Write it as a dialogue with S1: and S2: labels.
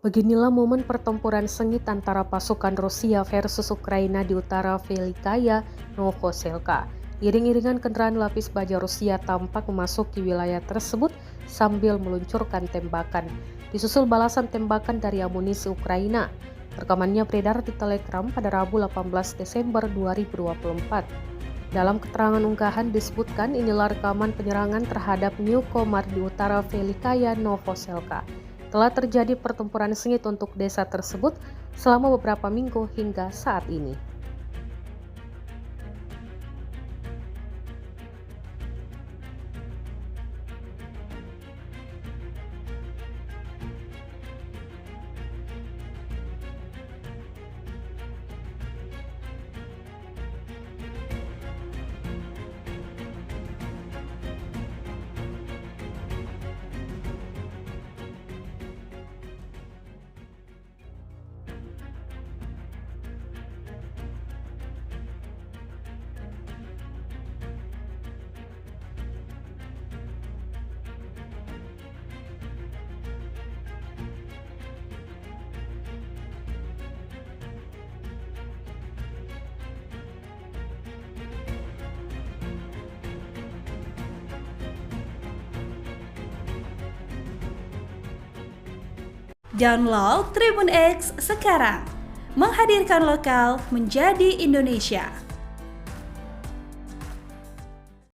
S1: Beginilah momen pertempuran sengit antara pasukan Rusia versus Ukraina di utara Velikaya Novoselka. Iring-iringan kendaraan lapis baja Rusia tampak memasuki wilayah tersebut sambil meluncurkan tembakan. Disusul balasan tembakan dari amunisi Ukraina. Rekamannya beredar di Telegram pada Rabu 18 Desember 2024. Dalam keterangan unggahan disebutkan inilah rekaman penyerangan terhadap newcomer di utara Velikaya Novoselka. Telah terjadi pertempuran sengit untuk desa tersebut selama beberapa minggu hingga saat ini.
S2: Download Tribun X sekarang, menghadirkan lokal menjadi Indonesia.